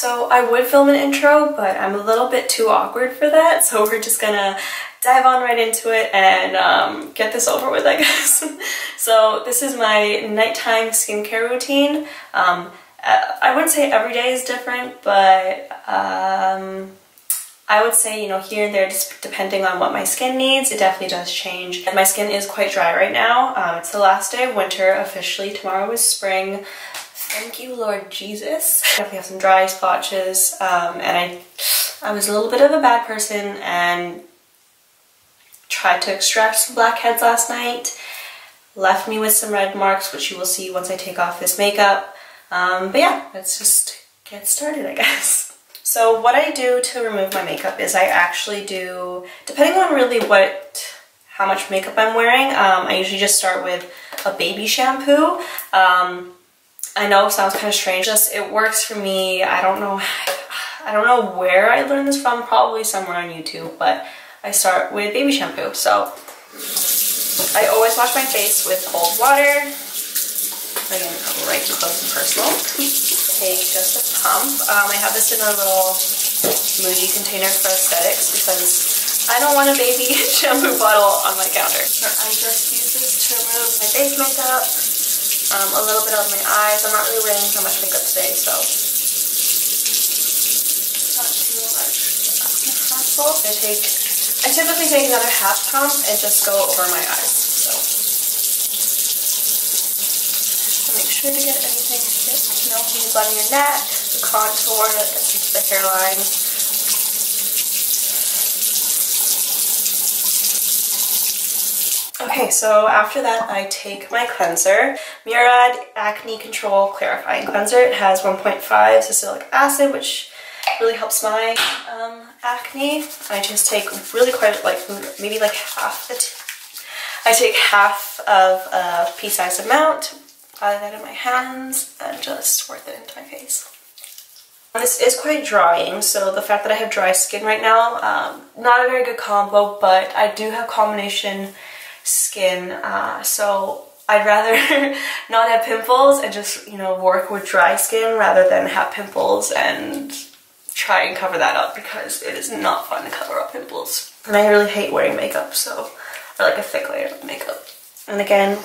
So I would film an intro, but I'm a little bit too awkward for that, so we're just gonna dive on right into it and get this over with, I guess. So this is my nighttime skincare routine. I wouldn't say every day is different, but I would say, you know, here and there, just depending on what my skin needs, it definitely does change. My skin is quite dry right now. It's the last day of winter officially. Tomorrow is spring. Thank you, Lord Jesus. I definitely have some dry splotches, and I was a little bit of a bad person and tried to extract some blackheads last night. Left me with some red marks, which you will see once I take off this makeup. But yeah, let's just get started, I guess. So what I do to remove my makeup is I actually do, depending on really how much makeup I'm wearing, I usually just start with a baby shampoo. I know it sounds kind of strange, just it works for me. I don't know where I learned this from, probably somewhere on YouTube, but I start with baby shampoo. So I always wash my face with cold water. Again, right close and personal. Take just a pump. I have this in a little Muji container for aesthetics because I don't want a baby shampoo bottle on my counter. I just use this to remove my face makeup, a little bit of my eyes. I'm not really wearing so much makeup today, so not too much hassle. I typically take another half pump and just go over my eyes. So make sure to get anything hit, you know, when you're on your neck, the contour that gets into the hairline. Okay, so after that I take my cleanser, Murad Acne Control Clarifying Cleanser. It has 1.5 salicylic acid, which really helps my acne. I just take really quite, like maybe like half it. I take half of a pea-sized amount, apply that in my hands, and just work it into my face. This is quite drying, so the fact that I have dry skin right now, not a very good combo, but I do have combination skin, so I'd rather not have pimples and just, you know, work with dry skin rather than have pimples and try and cover that up, because it is not fun to cover up pimples. And I really hate wearing makeup, or like a thick layer of makeup. And again,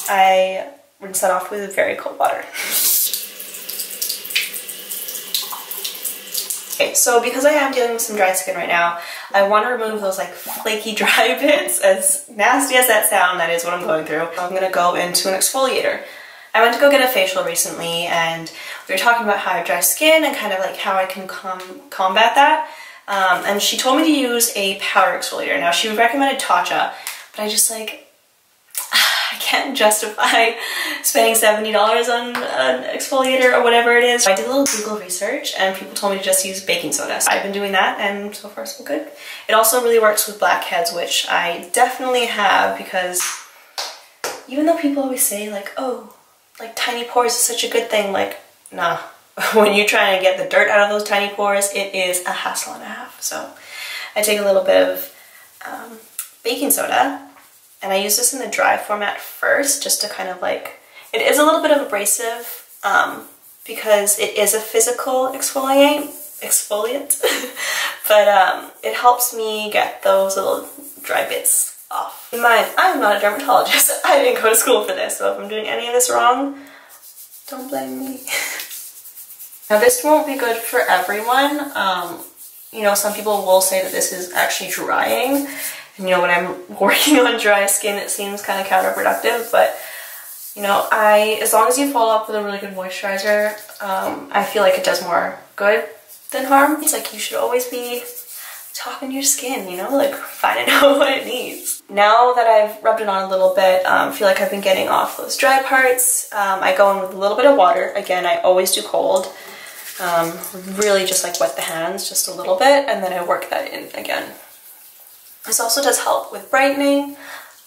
I rinse that off with very cold water. Okay, so because I am dealing with some dry skin right now, I want to remove those like flaky dry bits. As nasty as that sounds, that is what I'm going through. I'm going to go into an exfoliator. I went to go get a facial recently, and we were talking about how I have dry skin and kind of like how I can combat that. And she told me to use a powder exfoliator. Now, she recommended Tatcha, but I just like, I can't justify spending $70 on an exfoliator or whatever it is. I did a little Google research and people told me to just use baking soda. So I've been doing that and so far so good. It also really works with blackheads, which I definitely have, because even though people always say like, oh, like tiny pores is such a good thing, like, nah. When you're trying to get the dirt out of those tiny pores, it is a hassle and a half. So I take a little bit of baking soda, and I use this in the dry format first, just to kind of like, it is a little bit of abrasive because it is a physical exfoliant, but it helps me get those little dry bits off. Keep in mind, I'm not a dermatologist. I didn't go to school for this, so if I'm doing any of this wrong, don't blame me. Now this won't be good for everyone. You know, some people will say that this is actually drying. And, you know, when I'm working on dry skin, it seems kind of counterproductive, but, you know, as long as you follow up with a really good moisturizer, I feel like it does more good than harm. It's like you should always be talking to your skin, you know, like finding out what it needs. Now that I've rubbed it on a little bit, I feel like I've been getting off those dry parts. I go in with a little bit of water. Again, I always do cold. Really just like wet the hands just a little bit, and then I work that in again. This also does help with brightening.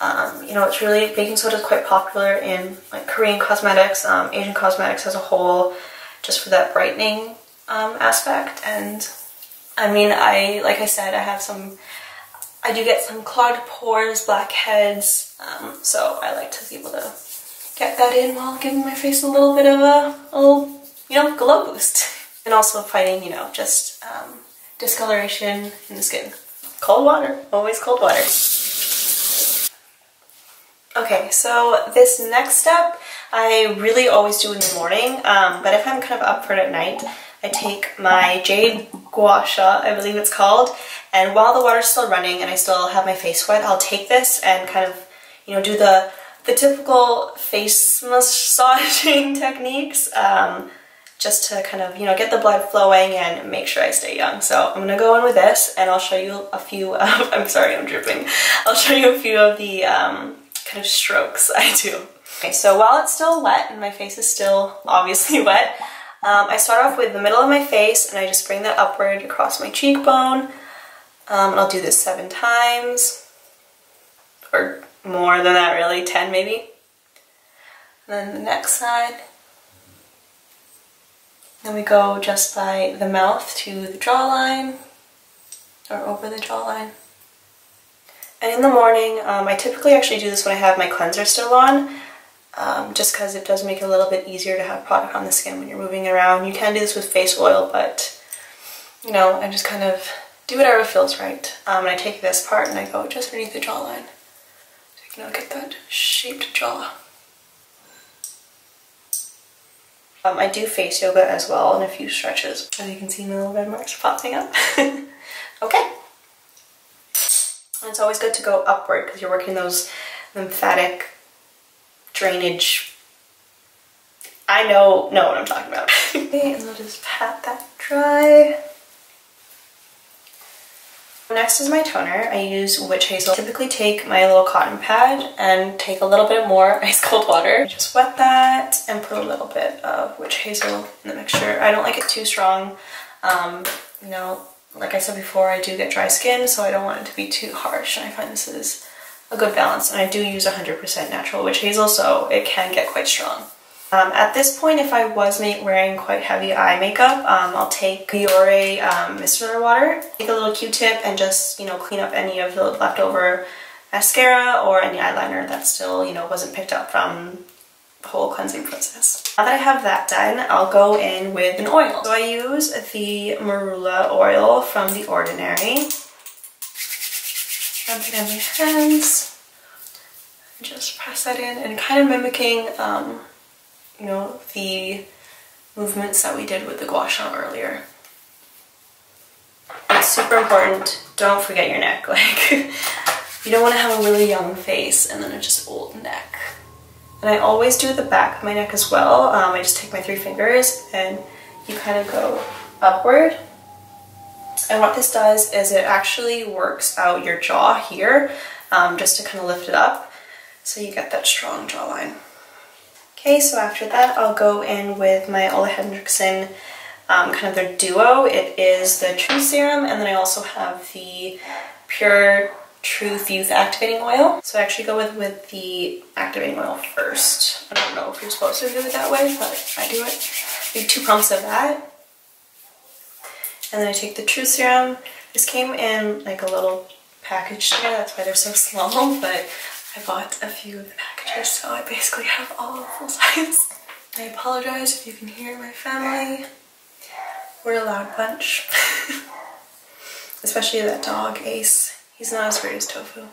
You know, it's really, baking soda is quite popular in like Korean cosmetics, Asian cosmetics as a whole, just for that brightening aspect. And I mean, like I said, I do get some clogged pores, blackheads, so I like to be able to get that in while giving my face a little bit of a you know, glow boost. And also fighting, you know, just discoloration in the skin. Cold water, always cold water. Okay, so this next step I really always do in the morning, but if I'm kind of up for it at night, I take my Jade Gua Sha, I believe it's called, and while the water's still running and I still have my face wet, I'll take this and kind of, you know, do the typical face massaging techniques, just to kind of, you know, get the blood flowing and make sure I stay young. So I'm gonna go in with this and I'll show you a few of, I'm sorry, I'm dripping. I'll show you a few of the kind of strokes I do. Okay, so while it's still wet and my face is still obviously wet, I start off with the middle of my face and I just bring that upward across my cheekbone. And I'll do this 7 times, or more than that really, 10 maybe. And then the next side. Then we go just by the mouth to the jawline, or over the jawline. And in the morning, I typically actually do this when I have my cleanser still on, just because it does make it a little bit easier to have product on the skin when you're moving around. You can do this with face oil, but, you know, I just kind of do whatever feels right. And I take this part and I go just underneath the jawline. So you can get that shaped jaw. I do face yoga as well and a few stretches. As you can see, my little red marks are popping up. Okay. And it's always good to go upward because you're working those lymphatic drainage. I know what I'm talking about. Okay, and I'll just pat that dry. Next is my toner. I use witch hazel. I typically take my little cotton pad and take a little bit more ice cold water. Just wet that and put a little bit of witch hazel in the mixture. I don't like it too strong. You know, like I said before, I do get dry skin, so I don't want it to be too harsh, and I find this is a good balance. And I do use 100% natural witch hazel, so it can get quite strong. At this point, if I was wearing quite heavy eye makeup, I'll take Biore micellar water, take a little Q-tip and just, you know, clean up any of the leftover mascara or any eyeliner that still, you know, wasn't picked up from the whole cleansing process. Now that I have that done, I'll go in with an oil. So I use the Marula oil from The Ordinary. Rub it in my hands. And just press that in and kind of mimicking you know, the movements that we did with the gua sha earlier. It's super important, don't forget your neck. Like, you don't want to have a really young face and then a just old neck. And I always do the back of my neck as well. I just take my 3 fingers and you kind of go upward. And what this does is it actually works out your jaw here, just to kind of lift it up so you get that strong jawline. Okay, so after that, I'll go in with my Ole Henriksen, kind of their duo. It is the Truth Serum, and then I also have the Pure Truth Youth Activating Oil. So I actually go with the activating oil first. I don't know if you're supposed to do it that way, but I do it. I do 2 pumps of that. And then I take the Truth Serum. This came in like a little package together, that's why they're so small, but I bought a few of the packages, so I basically have all full size. I apologize if you can hear my family. We're a loud bunch. Especially that dog, Ace. He's not as weird as Tofu.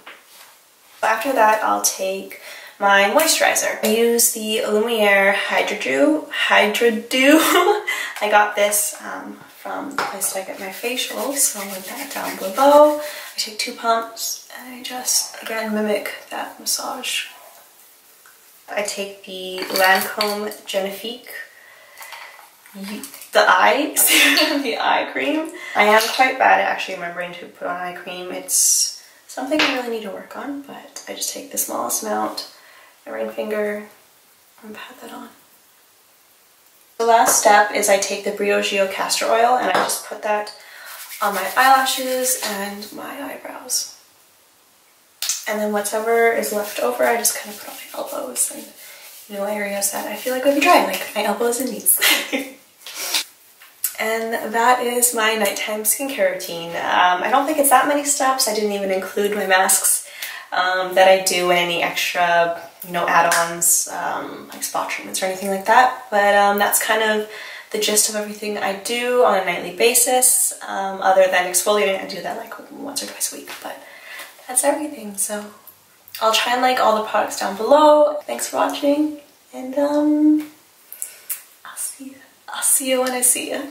After that, I'll take my moisturizer. I use the Lumiere Hydra Dew. I got this from the place that I get my facial, so I'll link that down below. I take 2 pumps and I just, again, mimic that massage. I take the Lancome Genifique, the eye cream. I am quite bad at actually remembering to put on eye cream. It's something I really need to work on, but I just take the smallest amount, a ring finger, and pat that on. The last step is I take the Briogeo castor oil and I just put that on my eyelashes and my eyebrows. And then whatever is left over, I just kind of put on my elbows and, you know, areas that I feel like would be dry, like my elbows and knees. And that is my nighttime skincare routine. I don't think it's that many steps. I didn't even include my masks that I do and any extra, you know, add-ons, like spot treatments or anything like that. But that's kind of the gist of everything I do on a nightly basis. Other than exfoliating, I do that like once or twice a week, but that's everything. So I'll try and like all the products down below. Thanks for watching, and I'll see you when I see you.